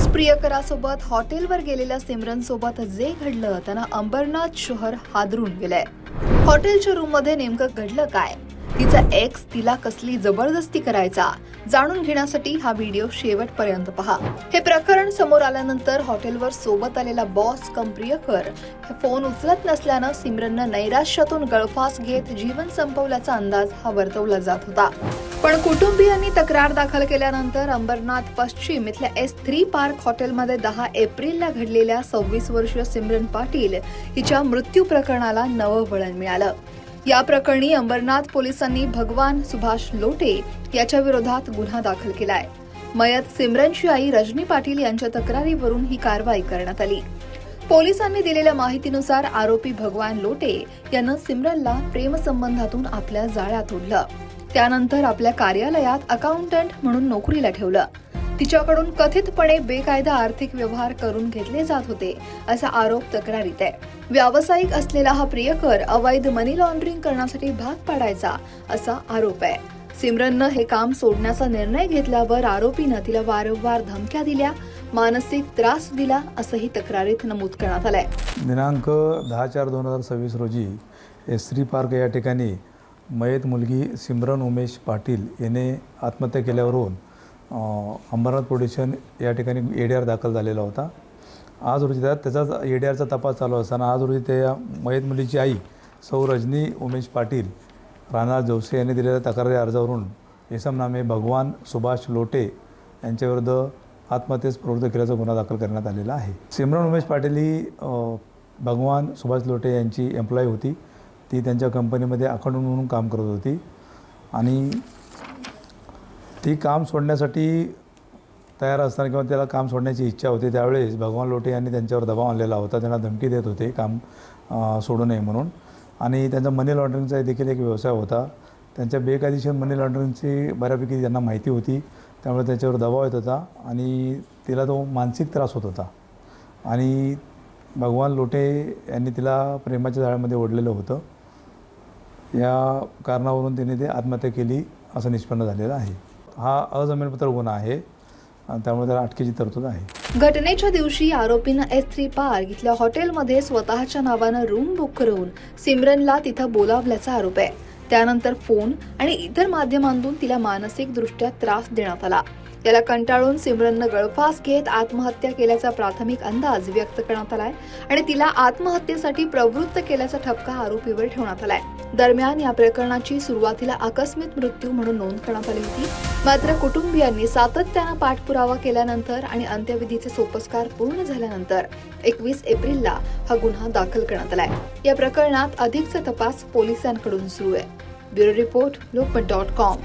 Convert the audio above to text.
X प्रियकरासोबत हॉटेलवर गेलेल्या सिमरन सोबत जे घडलं त्यांना अंबरनाथ शहर हादरून गेलंय. हॉटेलच्या रूममध्ये नेमकं घडलं काय, तिचा एक्स तिला कसली जबरदस्ती करायचा, जाणून घेण्यासाठी हा व्हिडिओ शेवटपर्यंत पहा. हे प्रकरण समोर आल्यानंतर हॉटेलवर सोबत आलेला बॉस कम प्रियकर हे फोन उचलत नसल्यानं सिमरननं नैराश्यातून गळफास घेत जीवन संपवल्याचा अंदाज हा वर्तवला जात होता. पण कुटुंबियांनी तक्रार दाखल केल्यानंतर अंबरनाथ पश्चिम इथल्या S3 पार्क हॉटेलमध्ये 10 एप्रिलला घडलेल्या 26 वर्षीय सिमरन पाटील हिच्या मृत्यू प्रकरणाला नवं वळण मिळालं. या प्रकरणी अंबरनाथ पोलिसांनी भगवान सुभाष लोटे याच्या विरोधात गुन्हा दाखल केलाय. मयत सिमरनची आई रजनी पाटील यांच्या तक्रारीवरून ही कारवाई करण्यात आली. पोलिसांनी दिलेल्या माहितीनुसार आरोपी भगवान लोटे यानं सिमरनला प्रेमसंबंधातून आपल्या जाळ्यात ओढलं. त्यानंतर आपल्या कार्यालयात अकाउंटंट म्हणून नोकरीला ठेवलं. तिच्याकडून कथितपणे बेकायदा आर्थिक व्यवहार करून घेतले जात होते असा आरोप तक्रारीत आहे. व्यावसायिक असलेला हा प्रियकर अवैध मनी लॉन्ड्रिंग करण्यासाठी भाग पाडायचा असा आरोप आहे. सिमरननं हे काम सोडण्याचा निर्णय घेतल्यावर आरोपीनं तिला वारंवार धमक्या दिल्या, मानसिक त्रास दिला असंही तक्रारीत नमूद करण्यात आलंय. दिनांक 10/4/2026 रोजी S3 पार्क या ठिकाणी मयत मुलगी सिमरन उमेश पाटील याने आत्महत्या केल्यावरून अंबरनाथ पोलीस स्टेशन या ठिकाणी ADR दाखल झालेला होता. आज रोजी त्याचाच ADRचा तपास चालू असताना आज रोजी त्या मयत मुलीची आई सौ रजनी उमेश पाटील राहणार जवसे यांनी दिलेल्या तक्रारी अर्जावरून इसम नामे भगवान सुभाष लोटे यांच्याविरुद्ध आत्महत्येस प्रवृत्त केल्याचा गुन्हा दाखल करण्यात आलेला आहे. सिमरन उमेश पाटील ही भगवान सुभाष लोटे यांची एम्प्लॉई होती. ती त्यांच्या कंपनीमध्ये अकाउंटंट म्हणून काम करत होती आणि ती काम सोडण्यासाठी तयार असताना किंवा त्याला काम सोडण्याची इच्छा होती त्यावेळेस भगवान लोटे यांनी त्यांच्यावर दबाव आणलेला होता. त्यांना धमकी देत होते काम सोडू नये म्हणून. आणि त्यांचा मनी लॉन्ड्रिंगचा देखील एक व्यवसाय होता. त्यांच्या बेकायदेशीर मनी लॉन्ड्रिंगची बऱ्यापैकी त्यांना माहिती होती. त्यामुळे त्याच्यावर दबाव येत होता आणि तिला तो मानसिक त्रास होत होता. आणि भगवान लोटे यांनी तिला प्रेमाच्या जाळ्यामध्ये ओढलेलं होतं. या कारणावरून तिने ते आत्महत्या केली असं निष्पन्न झालेलं आहे. हा अजामीनपात्र गुन्हा आहे आणि त्यामुळे त्याला अटकेची तरतूद आहे. घटनेच्या दिवशी आरोपीनं S3 पार्क इथल्या हॉटेलमध्ये स्वतःच्या नावानं रूम बुक करून सिमरनला तिथं बोलावल्याचा आरोप आहे. त्यानंतर फोन आणि इतर माध्यमांतून तिला मानसिकदृष्ट्या त्रास देण्यात आला. याला कंटाळून सिमरननं गळफास घेत आत्महत्या केल्याचा प्राथमिक अंदाज व्यक्त करण्यात आलाय आणि तिला आत्महत्येसाठी प्रवृत्त केल्याचा ठपका आरोपीवर ठेवण्यात आलाय. दरम्यान या प्रकरणाची सुरुवातीला आकस्मिक मृत्यू म्हणून नोंद करण्यात आली होती. मात्र कुटुंबियांनी सातत्यानं पाठपुरावा केल्यानंतर आणि अंत्यविधीचे सोपस्कार पूर्ण झाल्यानंतर 21 एप्रिलला हा गुन्हा दाखल करण्यात आलाय. या प्रकरणात अधिकचा तपास पोलिसांकडून सुरू आहे. Bureau report लोकमत.com